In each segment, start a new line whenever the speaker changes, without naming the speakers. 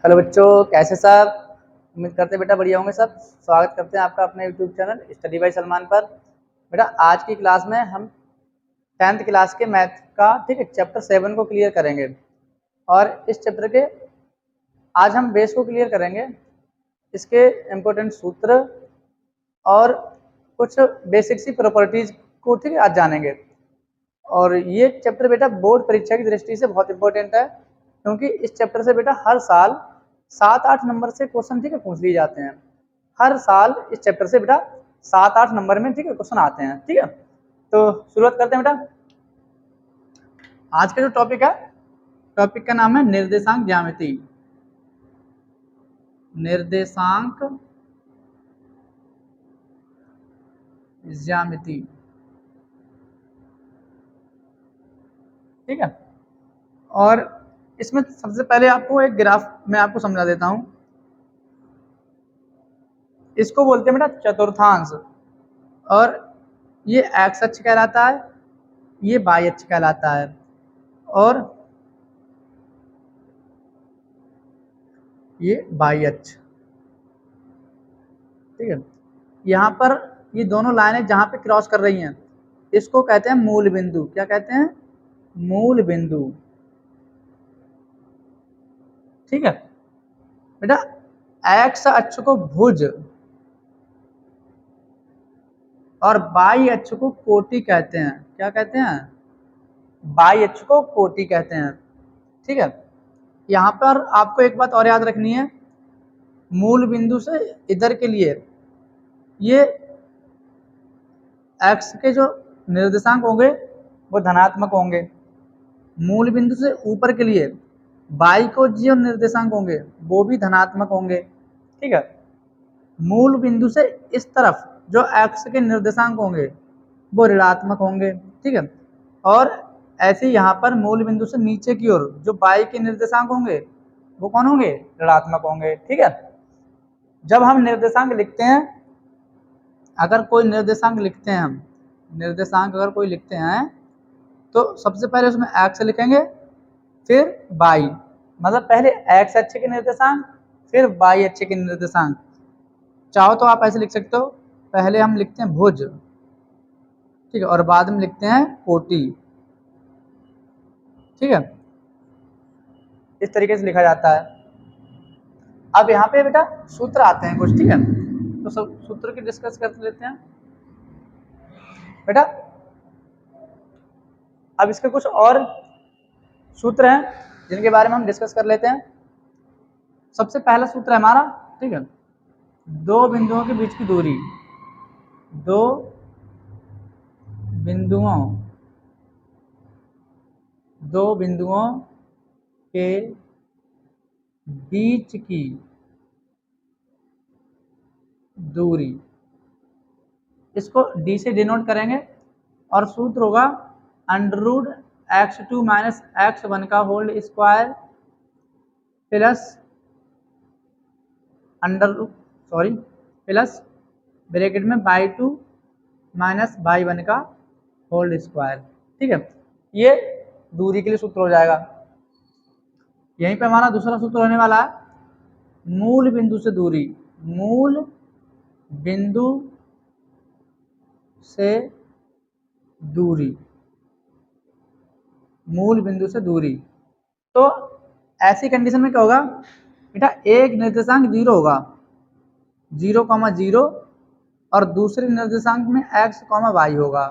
Hello बच्चों, कैसे सब। उम्मीद करते हैं बेटा बढ़िया होंगे सब। स्वागत करते हैं आपका अपने YouTube channel study bye Salman पर। बेटा आज की क्लास में हम 10th क्लास के मैथ का ठीक है चैप्टर 7 को क्लियर करेंगे। और इस चैप्टर के आज हम बेस को क्लियर करेंगे, इसके इम्पोर्टेंट सूत्र और कुछ बेसिक सी प्रॉपर्टीज को ठीक है आज जानेंगे। और ये चैप्टर बेटा बोर्ड परीक्षा की दृष्टि से बहुत इंपॉर्टेंट है, क्योंकि इस चैप्टर से बेटा हर साल 7-8 नंबर से क्वेश्चन ठीक है पूछ लिए जाते हैं। हर साल इस चैप्टर से बेटा 7-8 नंबर में ठीक है क्वेश्चन आते हैं। ठीक है, तो शुरुआत करते हैं बेटा। आज का जो टॉपिक है, टॉपिक का नाम है निर्देशांक ज्यामिति। निर्देशांक ज्यामिति, ठीक है। और इसमें सबसे पहले आपको एक ग्राफ मैं आपको समझा देता हूं। इसको बोलते हैं बेटा चतुर्थांश, और ये एक्स अक्ष कहलाता है, ये वाई अक्ष कहलाता है, और ये वाई अक्ष। ठीक है, यहाँ पर ये दोनों लाइनें जहाँ पे क्रॉस कर रही हैं इसको कहते हैं मूल बिंदु। क्या कहते हैं? मूल बिंदु। ठीक है बेटा, एक्स अक्ष को भुज और वाई अक्ष को कोटि कहते हैं। क्या कहते हैं? वाई अक्ष को कोटि कहते हैं। ठीक है, यहाँ पर आपको एक बात और याद रखनी है। मूल बिंदु से इधर के लिए ये एक्स के जो निर्देशांक होंगे वो धनात्मक होंगे। मूल बिंदु से ऊपर के लिए वाई को जो निर्देशांक होंगे वो भी धनात्मक होंगे। ठीक है, मूल बिंदु से इस तरफ जो एक्स के निर्देशांक होंगे वो ऋणात्मक होंगे। ठीक है, और ऐसे यहाँ पर मूल बिंदु से नीचे की ओर जो वाई के निर्देशांक होंगे वो कौन होंगे? ऋणात्मक होंगे। ठीक है, जब हम निर्देशांक लिखते हैं, अगर कोई निर्देशांक लिखते हैं, हम निर्देशांक अगर कोई लिखते हैं तो सबसे पहले उसमें एक्स लिखेंगे, फिर वाई, मतलब पहले एक्स अक्ष के निर्देशांक फिर वाई अक्ष के निर्देशांक। चाहो तो आप ऐसे लिख सकते हो, पहले हम लिखते हैं भुज, ठीक है, और बाद में लिखते हैं कोटि। ठीक है, इस तरीके से लिखा जाता है। अब यहाँ पे बेटा सूत्र आते हैं कुछ। ठीक है, तो सब सूत्र की डिस्कस कर लेते हैं बेटा। अब इसके कुछ और सूत्र हैं जिनके बारे में हम डिस्कस कर लेते हैं। सबसे पहला सूत्र है हमारा, ठीक है, दो बिंदुओं के बीच की दूरी। दो बिंदुओं के बीच की दूरी, इसको डी से डिनोट करेंगे, और सूत्र होगा अंडर x2 माइनस x1 का whole square plus plus bracket में y2 माइनस y1 का होल स्क्वायर। ठीक है, ये दूरी के लिए सूत्र हो जाएगा। यहीं पे हमारा दूसरा सूत्र होने वाला है मूल बिंदु से दूरी। मूल बिंदु से दूरी, मूल बिंदु से दूरी। तो ऐसी कंडीशन में क्या होगा बेटा, एक निर्देशांक 0 होगा, 0,0, और दूसरे निर्देशांक में x, y होगा।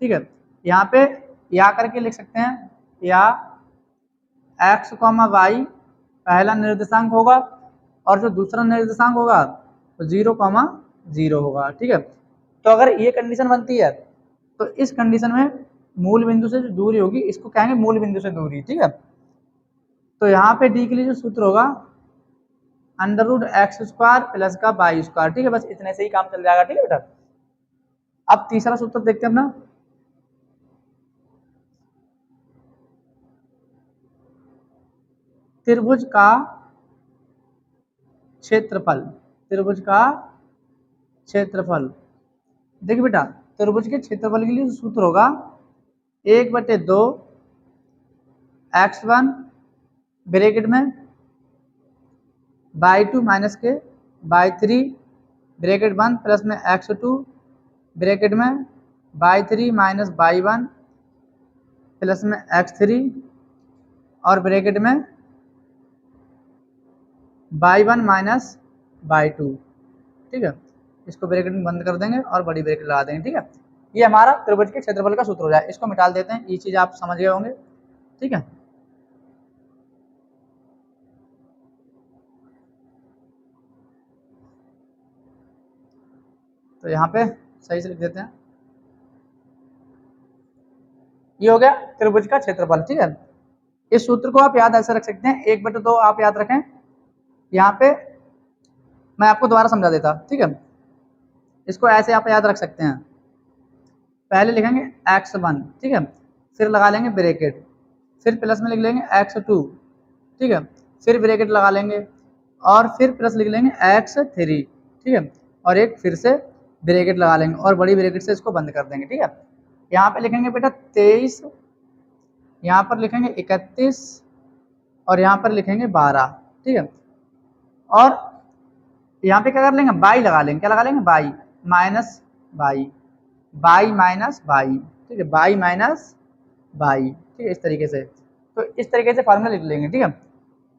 ठीक है, यहाँ पे या करके लिख सकते हैं, या x, y पहला निर्देशांक होगा और जो दूसरा निर्देशांक होगा तो 0,0 होगा। ठीक है, तो अगर ये कंडीशन बनती है तो इस कंडीशन में मूल बिंदु से जो दूरी होगी इसको कहेंगे मूल बिंदु से दूरी। ठीक है, तो यहाँ पे डी के लिए जो सूत्र होगा अंडर√x² प्लस का y²। ठीक है, बस इतने से ही काम चल जाएगा। ठीक है बेटा, अब तीसरा सूत्र देखते हैं अपना। त्रिभुज का क्षेत्रफल। त्रिभुज का क्षेत्रफल, देखिए बेटा, त्रिभुज के क्षेत्रफल के लिए सूत्र होगा 1/2 x1 ब्रैकेट में बाई टू माइनस के बाई थ्री ब्रैकेट बंद प्लस में एक्स टू ब्रैकेट में by three minus by one plus में एक्स थ्री और ब्रैकेट में by one minus by two. ठीक है, इसको ब्रैकेट में बंद कर देंगे और बड़ी ब्रैकेट लगा देंगे। ठीक है, ये हमारा त्रिभुज के क्षेत्रफल का सूत्र हो जाए। इसको मिटा देते हैं, ये चीज आप समझ गए होंगे। ठीक है, तो यहाँ पे सही से लिख देते हैं, ये हो गया त्रिभुज का क्षेत्रफल। ठीक है, इस सूत्र को आप याद ऐसे रख सकते हैं, 1/2 आप याद रखें। यहाँ पे मैं आपको दोबारा समझा देता। ठीक है, इसको ऐसे आप याद रख सकते हैं, पहले लिखेंगे x1, ठीक है, फिर लगा लेंगे ब्रैकेट, फिर प्लस में लिख लेंगे x2, ठीक है, फिर ब्रैकेट लगा लेंगे और फिर प्लस लिख लेंगे x3, ठीक है, और एक फिर से ब्रैकेट लगा लेंगे और बड़ी ब्रैकेट से इसको बंद कर देंगे। ठीक है, यहाँ पे लिखेंगे बेटा 23, यहाँ पर लिखेंगे 31 और यहाँ पर लिखेंगे 12। ठीक है, और यहाँ पे क्या कर लेंगे, बाई लगा लेंगे। क्या लगा लेंगे, by minus by, by minus by. ठीक है, बाई माइनस बाई। ठीक है, इस तरीके से, तो इस तरीके से फार्मूला लिख लेंगे। ठीक है,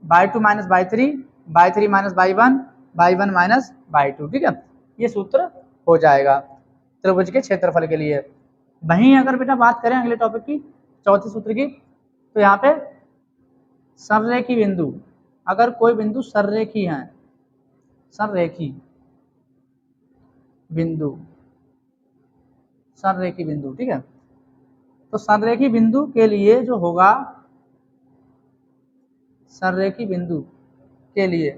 by two minus by three minus by one minus by two. ठीक है, ये सूत्र हो जाएगा त्रिभुज के क्षेत्रफल के लिए। वहीं अगर बेटा बात करें अगले टॉपिक की, चौथे सूत्र की, तो यहाँ पे सररेखी बिंदु, अगर कोई बिंदु सररेखी है, सररेखी बिंदु, सररेखी बिंदु, ठीक है, तो सररेखी बिंदु के लिए जो होगा, सररेखी बिंदु के लिए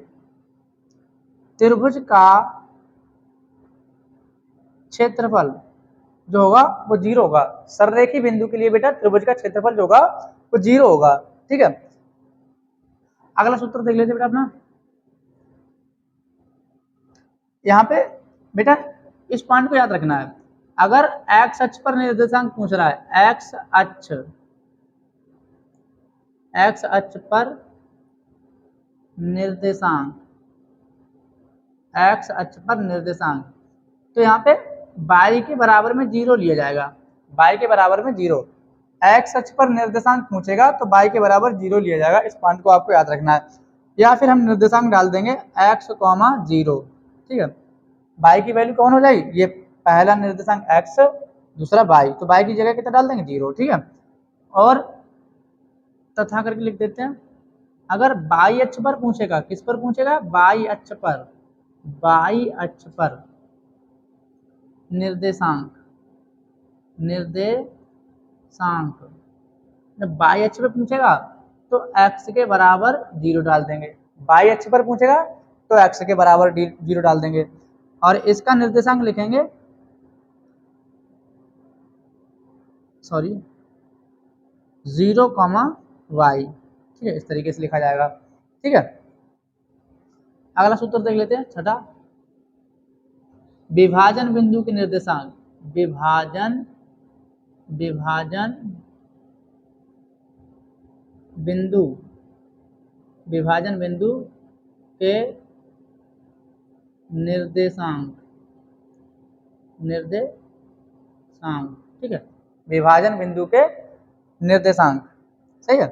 त्रिभुज का क्षेत्रफल जो होगा वो 0 होगा। सररेखी बिंदु के लिए बेटा त्रिभुज का क्षेत्रफल जो होगा वो 0 होगा। ठीक है, अगला सूत्र देख लेते बेटा अपना। यहाँ पे बेटा इस पॉइंट को याद रखना है, अगर x अक्ष पर निर्देशांक पूछ रहा है, x अक्ष पर निर्देशांक, x अक्ष पर निर्देशांक, तो यहाँ पे y के बराबर में 0 लिया जाएगा, y के बराबर में 0। x अक्ष पर निर्देशांक पूछेगा तो y के बराबर 0 लिया जाएगा। इस पॉइंट को आपको याद रखना है, या फिर हम निर्देशांक डाल देंगे x, 0। ठीक है, y की वैल्यू कौन हो जाएगी, ये पहला निर्देशांक x, दूसरा y, तो y की जगह कितना डाल देंगे, 0। ठीक है, और तथा करके लिख देते हैं, अगर y अक्ष पर पूछेगा, किस पर पूछेगा, y अक्ष पर, y अक्ष पर निर्देशांक, निर्देशांक जब y अक्ष पर पूछेगा तो x के बराबर 0 डाल देंगे, y अक्ष पर पूछेगा तो x के बराबर 0 डाल देंगे, और इसका निर्देशांक लिखेंगे, सॉरी 0, y। ठीक है, इस तरीके से लिखा जाएगा। ठीक है, अगला सूत्र देख लेते हैं, छठा, विभाजन बिंदु के निर्देशांक, विभाजन बिंदु, विभाजन बिंदु के निर्देशांक, ठीक है, विभाजन बिंदु के निर्देशांक, सही है।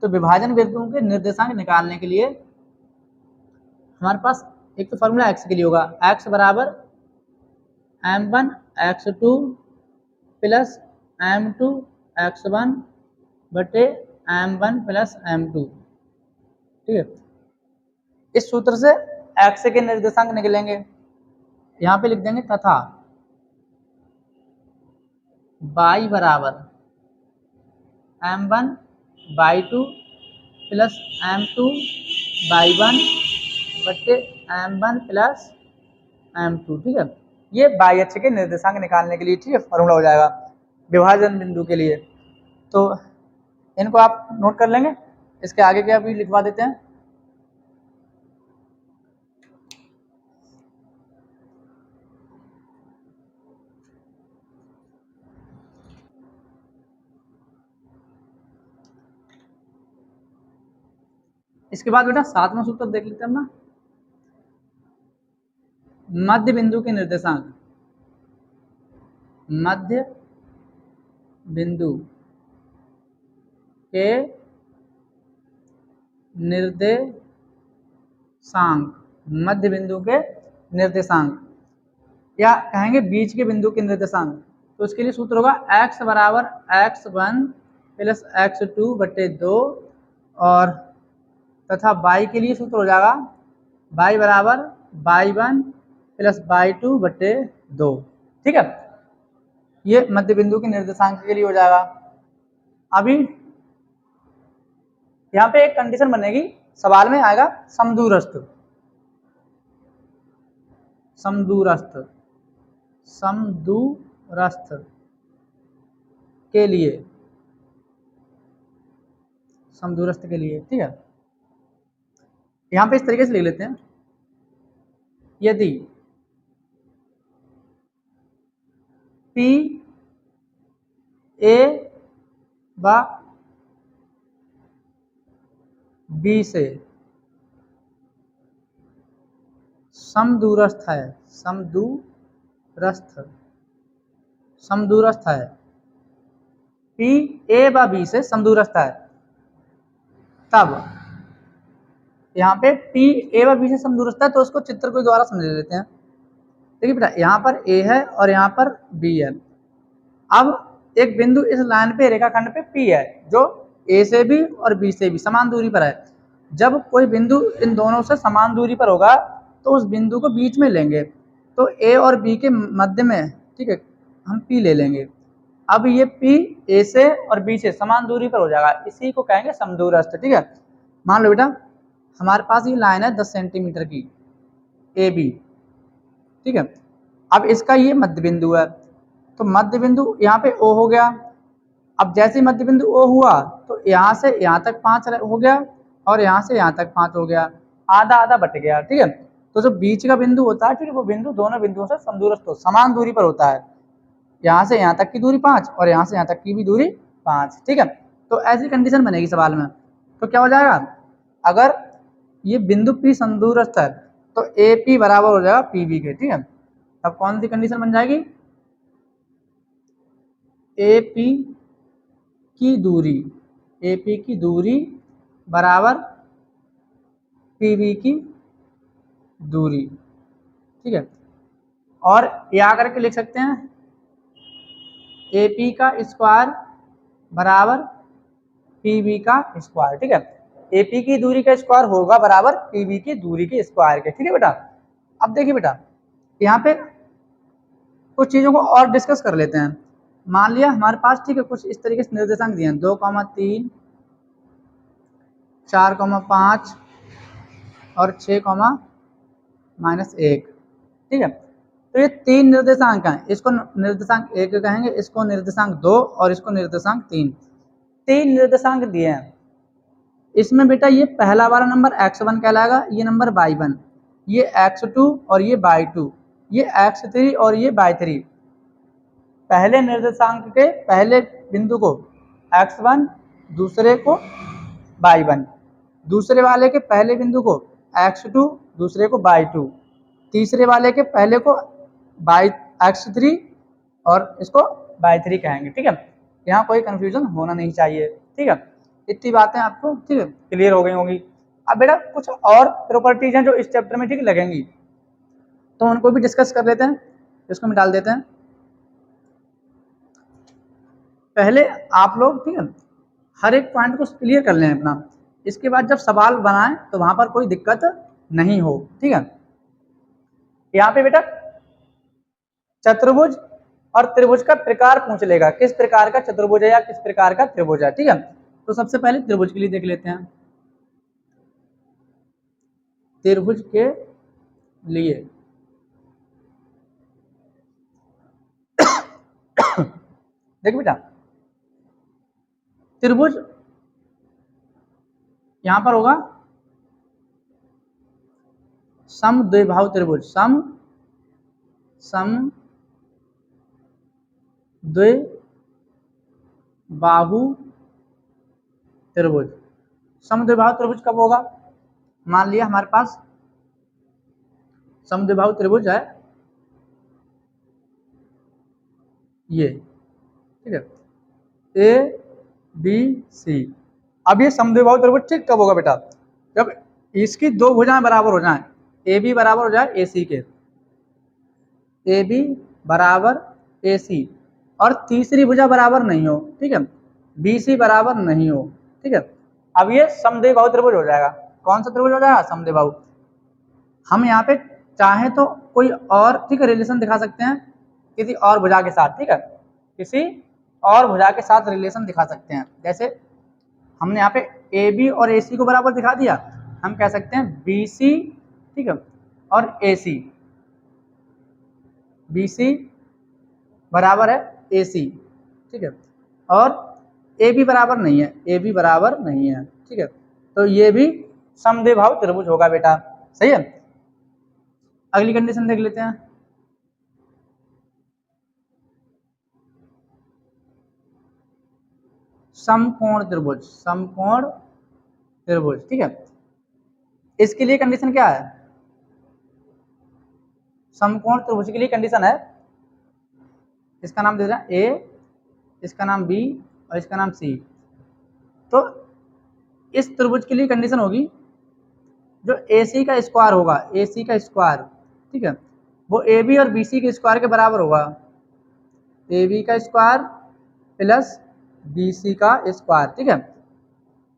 तो विभाजन बिंदु के निर्देशांक निकालने के लिए हमारे पास एक तो फॉर्मूला x के लिए होगा, x बराबर m1 x2 plus m2 x1 बटे m1 प्लस m2। ठीक है, इस सूत्र से x के निर्देशांक निकलेंगे, यहाँ पे लिख देंगे तथा y बराबर m1 by 2 plus m2 by 1 बटे m1 प्लस m2। ठीक है, ये y अक्ष के निर्देशांक निकालने के लिए, ठीक है, फॉर्मूला हो जाएगा विभाजन बिंदु के लिए। तो इनको आप नोट कर लेंगे, इसके आगे क्या भी लिखवा देते हैं। इसके बाद बेटा 7वां सूत्र देख लेते हैं हम ना, मध्य बिंदु के निर्देशांक, मध्य बिंदु के निर्देशांक, मध्य बिंदु के निर्देशांक या कहेंगे बीच के बिंदु के निर्देशांक। तो उसके लिए सूत्र होगा x बराबर x1 प्लस x2 बटे 2 और तथा y के लिए सूत्र हो जाएगा y बराबर y1 प्लस y2 बटे 2। ठीक है, ये मध्य बिंदु के निर्देशांक के लिए हो जाएगा। अभी यहाँ पे एक कंडीशन बनेगी, सवाल में आएगा समदूरस्थ, समदूरस्थ, समदूरस्थ के लिए, समदूरस्थ के लिए। ठीक है, यहां पे इस तरीके से लिख लेते हैं, यदि P A व B से समदूरस्थ है, समदूरस्थ, समदूरस्थ है, P A व B से समदूरस्थ है, तब यहाँ पे P A व B से समदूरस्थ है तो उसको चित्र के द्वारा समझ लेते हैं। देखिए बेटा, यहाँ पर A है और यहाँ पर B है। अब एक बिंदु इस लाइन पे रेखाखंड पे P है जो A से भी और B से भी समान दूरी पर है। जब कोई बिंदु इन दोनों से समान दूरी पर होगा तो उस बिंदु को बीच में लेंगे, तो A और B के मध्य में, ठीक है, हम P ले लेंगे। अब ये P A से और B से समान दूरी पर हो जाएगा, इसी को कहेंगे समदूरस्थ। ठीक है, मान लो बेटा हमारे पास ये लाइन है 10 सेंटीमीटर की AB। ठीक है, अब इसका ये मध्य बिंदु है, तो मध्य बिंदु यहाँ पे O हो गया। अब जैसे ही मध्य बिंदु O हुआ तो यहाँ से यहाँ तक 5 हो गया और यहाँ से यहाँ तक 5 हो गया, आधा आधा बट गया। ठीक है, तो जो बीच का बिंदु होता है, ठीक है, वो बिंदु दोनों बिंदुओं से समदूरस्थ हो, समान दूरी पर होता है। यहाँ से यहाँ तक की दूरी 5 और यहाँ से यहाँ तक की भी दूरी 5। ठीक है, तो ऐसी कंडीशन बनेगी सवाल में। तो क्या हो जाएगा, अगर ये बिंदु P समदूरस्थ है तो AP बराबर हो जाएगा PB के। ठीक है, अब कौन सी कंडीशन बन जाएगी, AP की दूरी, AP की दूरी बराबर PB की दूरी। ठीक है, और या करके लिख सकते हैं AP का स्क्वायर बराबर PB का स्क्वायर। ठीक है, AP की दूरी का स्क्वायर होगा बराबर PB की दूरी के स्क्वायर के। ठीक है बेटा, अब देखिए बेटा यहाँ पे कुछ चीजों को और डिस्कस कर लेते हैं। मान लिया हमारे पास, ठीक है, कुछ इस तरीके से निर्देशांक दिए हैं 2,3, 4,5 और 6,-1। ठीक है, तो ये 3 निर्देशांक हैं, इसको निर्देशांक 1 कहेंगे, इसको निर्देशांक 2 और इसको निर्देशांक 3। 3 निर्देशांक दिए हैं। इसमें बेटा ये पहला वाला नंबर x1 कहलाएगा, ये नंबर y1, ये x2 और ये y2, ये x3 और ये y3। पहले निर्देशांक के पहले बिंदु को x1, दूसरे को y1, दूसरे वाले के पहले बिंदु को x2, दूसरे को y2, तीसरे वाले के पहले को x3 और इसको y3 कहेंगे। ठीक है, यहाँ कोई कंफ्यूजन होना नहीं चाहिए। ठीक है, इतनी बातें आपको, ठीक है, क्लियर हो गई होंगी। अब बेटा कुछ और प्रॉपर्टीज हैं जो इस चैप्टर में, ठीक, लगेंगी, तो उनको भी डिस्कस कर लेते हैं। इसको हम डाल देते हैं पहले आप लोग। ठीक है, हर एक पॉइंट को क्लियर कर लें अपना, इसके बाद जब सवाल बनाएं तो वहां पर कोई दिक्कत नहीं हो। ठीक है, यहाँ पे बेटा चतुर्भुज और त्रिभुज का प्रकार पूछ लेगा, किस प्रकार का चतुर्भुज है या किस प्रकार का त्रिभुज है। ठीक है, तो सबसे पहले त्रिभुज के लिए देख लेते हैं। त्रिभुज के लिए देखिए बेटा, त्रिभुज यहां पर होगा समद्विबाहु त्रिभुज, समद्विबाहु त्रिभुज। समद्विबाहु त्रिभुज कब होगा, मान लिया हमारे पास समद्विबाहु त्रिभुज है ये, ठीक है, ए बी सी। अब ये समद्विबाहु त्रिभुज ठीक कब होगा बेटा? जब इसकी दो भुजाएं बराबर हो जाएं, ए बी बराबर हो जाए ए सी के, ए बी बराबर ए सी, और तीसरी भुजा बराबर नहीं हो, ठीक है, बी सी बराबर नहीं हो, ठीक है। अब ये समद्विबाहु त्रिभुज हो जाएगा। कौन सा त्रिभुज हो जाएगा? समद्विबाहु। हम यहाँ पे चाहे तो कोई और, ठीक है, रिलेशन दिखा सकते हैं किसी और भुजा के साथ, ठीक है, किसी और भुजा के साथ रिलेशन दिखा सकते हैं। जैसे हमने यहाँ पे ए बी और ए सी को बराबर दिखा दिया, हम कह सकते हैं बी सी, ठीक है, और ए सी, बी सी बराबर है ए सी, ठीक है, और ए बी बराबर नहीं है, ए बी बराबर नहीं है, ठीक है, तो ये भी समद्विबाहु त्रिभुज होगा बेटा, सही है। अगली कंडीशन देख लेते हैं। समकोण त्रिभुज, समकोण त्रिभुज, ठीक है, इसके लिए कंडीशन क्या है? समकोण त्रिभुज के लिए कंडीशन है, इसका नाम दे दें ए, इसका नाम बी और इसका नाम सी। तो इस त्रिभुज के लिए कंडीशन होगी जो ए सी का स्क्वायर होगा, ए सी का स्क्वायर, ठीक है, वो ए बी और बी सी के स्क्वायर के बराबर होगा। ए बी का स्क्वायर प्लस बी सी का स्क्वायर, ठीक है।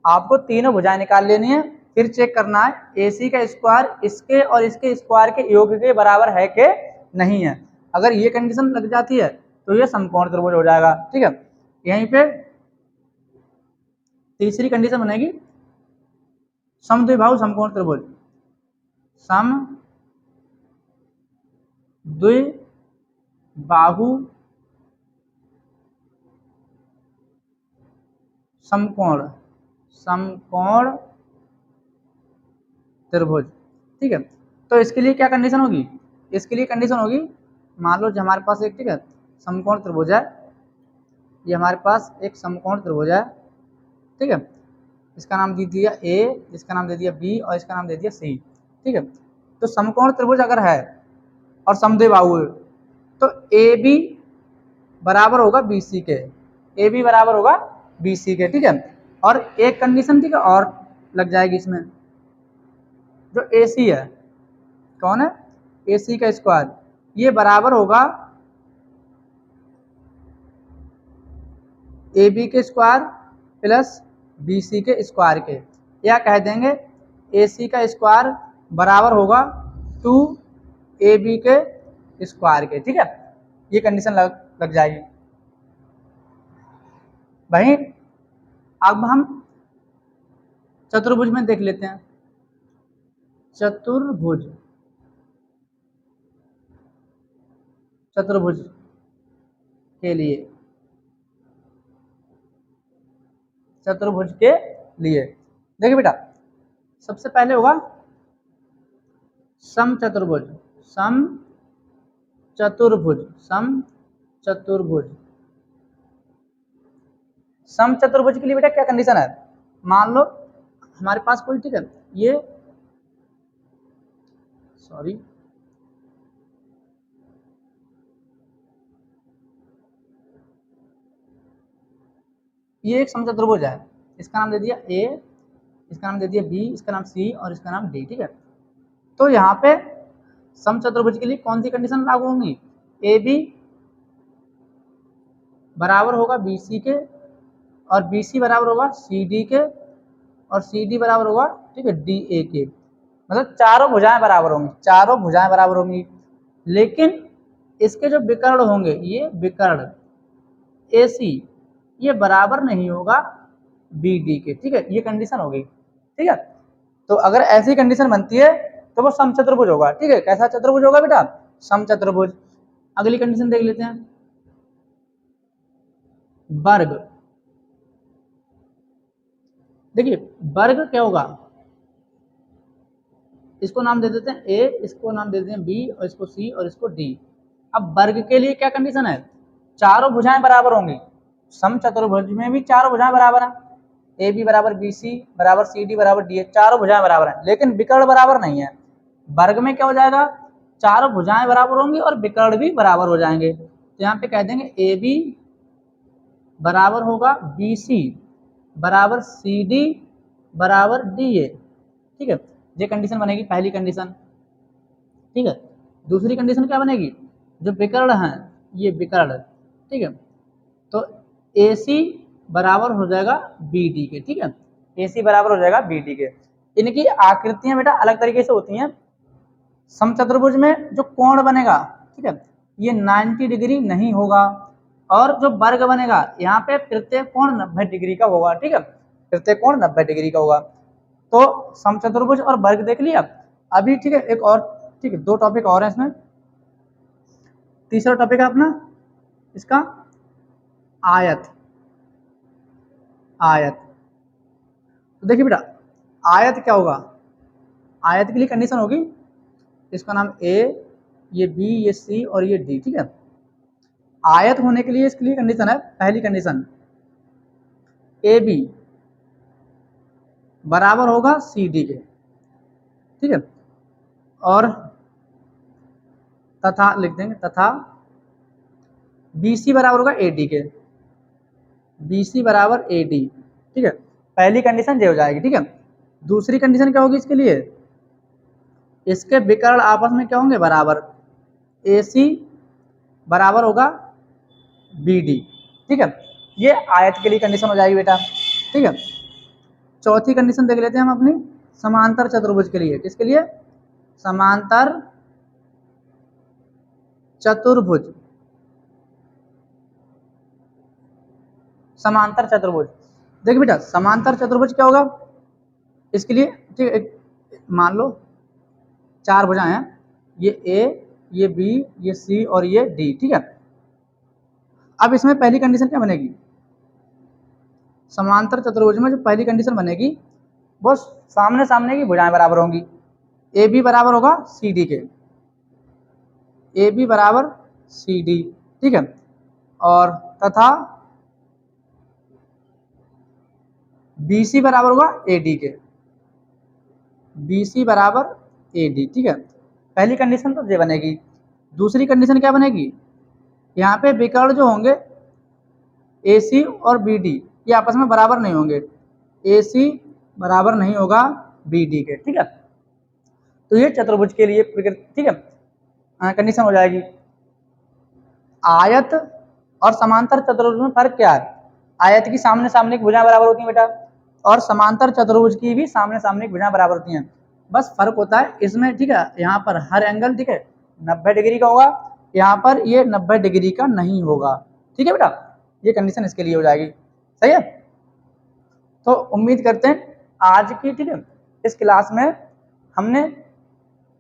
आपको तीनों भुजाएं निकाल लेनी है, फिर चेक करना है ए सी का स्क्वायर इसके और इसके स्क्वायर के योग के बराबर है कि नहीं है। अगर ये कंडीशन लग जाती है तो ये समकोण त्रिभुज हो जाएगा, ठीक है। यहीं पे तीसरी कंडीशन बनेगी समद्विबाहु समकोण त्रिभुज, सम द्विबाहु समकोण, समकोण त्रिभुज, ठीक है। तो इसके लिए क्या कंडीशन होगी? इसके लिए कंडीशन होगी, मान लो जो हमारे पास एक, ठीक है, समकोण त्रिभुज है, ये हमारे पास एक समकोण त्रिभुज है, ठीक है, इसका नाम दे दिया ए, इसका नाम दे दिया बी और इसका नाम दे दिया सी, ठीक है। तो समकोण त्रिभुज अगर है और समद्विबाहु है तो ए बी बराबर होगा बी सी के, ए बी बराबर होगा बी सी के, ठीक है। और एक कंडीशन, ठीक है, और लग जाएगी इसमें, जो ए सी है, कौन है? ए सी का स्क्वायर, ये बराबर होगा ए बी के स्क्वायर प्लस बी सी के स्क्वायर के, या कह देंगे ए सी का स्क्वायर बराबर होगा 2 ए बी के स्क्वायर के, ठीक है। ये कंडीशन लग जाएगी। भाई अब हम चतुर्भुज में देख लेते हैं। चतुर्भुज, चतुर्भुज के लिए, चतुर्भुज के लिए देखिए बेटा, सबसे पहले होगा समचतुर्भुज, समचतुर्भुज, समचतुर्भुज। समचतुर्भुज के लिए बेटा क्या कंडीशन है? मान लो हमारे पास कोई, ठीक है, ये सॉरी ये एक समचतुर्भुज है, इसका नाम दे दिया ए, इसका नाम दे दिया बी, इसका नाम सी और इसका नाम डी, ठीक है। तो यहाँ पे समचतुर्भुज के लिए कौन सी कंडीशन लागू होंगी? ए बी बराबर होगा बी सी के, और बी सी बराबर होगा सी डी के, और सी डी बराबर होगा, ठीक है, डी ए के। मतलब चारों भुजाएं बराबर होंगी, चारों भुजाएं बराबर होंगी। लेकिन इसके जो विकर्ण होंगे, ये विकर्ण ए सी ये बराबर नहीं होगा बी डी के, ठीक है, ये कंडीशन होगी, ठीक है। तो अगर ऐसी कंडीशन बनती है तो वो समचतुर्भुज होगा, ठीक है। कैसा चतुर्भुज होगा बेटा? समचतुर्भुज। अगली कंडीशन देख लेते हैं, वर्ग। देखिए वर्ग क्या होगा, इसको नाम दे देते हैं ए, इसको नाम दे देते हैं बी और इसको सी और इसको डी। अब वर्ग के लिए क्या कंडीशन है? चारों भुजाएं बराबर होंगी, समचतुर्भुज में भी चारों भुजाएं बराबर है, ए बी बराबर बी सी बराबर सी डी बराबर डी ए, चारों भुजाएं बराबर हैं, लेकिन विकर्ण बराबर नहीं है। वर्ग में क्या हो जाएगा, चारों भुजाएं बराबर होंगी और विकर्ण भी बराबर हो जाएंगे। तो यहाँ पे कह देंगे ए बी बराबर होगा बी सी बराबर सी डी बराबर डी ए। ठीक है, ये कंडीशन बनेगी पहली कंडीशन। ठीक है, दूसरी कंडीशन क्या बनेगी, जो विकर्ण है ये विकर्ण, ठीक है, तो ए सी बराबर हो जाएगा बी डी के। ठीक है, ए सी बराबर हो जाएगा बी डी के। इनकी आकृतियां बेटा अलग तरीके से होती हैं। समचतुर्भुज में जो कोण बनेगा, ठीक है, ये 90 डिग्री नहीं होगा, और जो वर्ग बनेगा यहाँ पे प्रत्येक कोण 90 डिग्री का होगा। ठीक है, प्रत्येक कोण 90 डिग्री का होगा। तो समचतुर्भुज और वर्ग देख लिया अभी। ठीक है, एक और, ठीक है, दो टॉपिक और है इसमें। तीसरा टॉपिक है अपना इसका आयत। आयत, तो देखिए बेटा आयत क्या होगा, आयत के लिए कंडीशन होगी, इसका नाम ए, ये बी, ये सी और ये डी। ठीक है, आयत होने के लिए इसके लिए कंडीशन है, पहली कंडीशन ए बी बराबर होगा सी डी के। ठीक है, और तथा लिख देंगे, तथा बी सी बराबर होगा ए डी के, बी सी बराबर ए डी। ठीक है, पहली कंडीशन ये हो जाएगी। ठीक है, दूसरी कंडीशन क्या होगी इसके लिए, इसके विकर्ण आपस में क्या होंगे, बराबर, ए सी बराबर होगा बी डी। ठीक है, ये आयत के लिए कंडीशन हो जाएगी बेटा। ठीक है, चौथी कंडीशन देख लेते हैं हम अपनी समांतर चतुर्भुज के लिए। किसके लिए, समांतर चतुर्भुज। समांतर चतुर्भुज, देखिए बेटा समांतर चतुर्भुज क्या होगा इसके लिए। ठीक है, मान लो चार भुजाएं हैं, ये ए, ये बी, ये सी और ये डी। ठीक है, अब इसमें पहली कंडीशन क्या बनेगी, समांतर चतुर्भुज में जो पहली कंडीशन बनेगी वो सामने सामने की भुजाएं बराबर होंगी। ए बी बराबर होगा सी डी के, ए बी बराबर सी डी। ठीक है, और तथा बी सी बराबर होगा ए डी के, बी सी बराबर ए डी। ठीक है, पहली कंडीशन तो ये बनेगी। दूसरी कंडीशन क्या बनेगी, यहाँ पे विकर्ण जो होंगे ए सी और बी डी ये आपस में बराबर नहीं होंगे, ए सी बराबर नहीं होगा बी डी के। ठीक है, तो ये चतुर्भुज के लिए, ठीक है, कंडीशन हो जाएगी। आयत और समांतर चतुर्भुज में फर्क क्या है, आयत की सामने सामने की भुजाएं बराबर होती हैं बेटा, और समांतर चतुर्भुज की भी सामने सामने की भुजाएं बराबर होती हैं। बस फर्क होता है इसमें। ठीक है, यहाँ पर हर एंगल, ठीक है, 90 डिग्री का होगा, यहाँ पर ये 90 डिग्री का नहीं होगा। ठीक है बेटा, ये कंडीशन इसके लिए हो जाएगी। सही है, तो उम्मीद करते हैं आज की, ठीक है, इस क्लास में हमने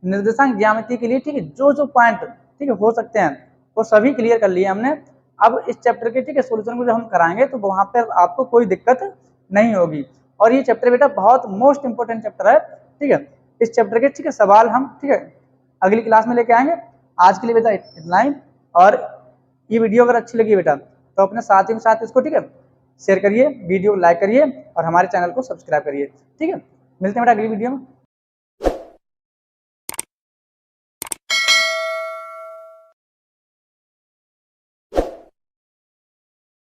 निर्देशांक ज्यामिति के लिए, ठीक है, जो जो पॉइंट, ठीक है, हो सकते हैं वो सभी क्लियर कर लिए हमने। अब इस चैप्टर के, ठीक है, सोल्यूशन को जब हम कराएंगे तो वहां पर आपको कोई दिक्कत नहीं होगी। और ये चैप्टर बेटा बहुत मोस्ट इंपोर्टेंट चैप्टर है। ठीक है, इस चैप्टर के, ठीक है, सवाल हम, ठीक है, अगली क्लास में लेके आएंगे। आज के लिए बेटा इतना ही। और ये वीडियो अगर अच्छी लगी बेटा तो अपने साथियों के साथ इसको, ठीक है, शेयर करिए, वीडियो लाइक करिए और हमारे चैनल को सब्सक्राइब करिए। ठीक है, मिलते हैं बेटा अगली वीडियो में।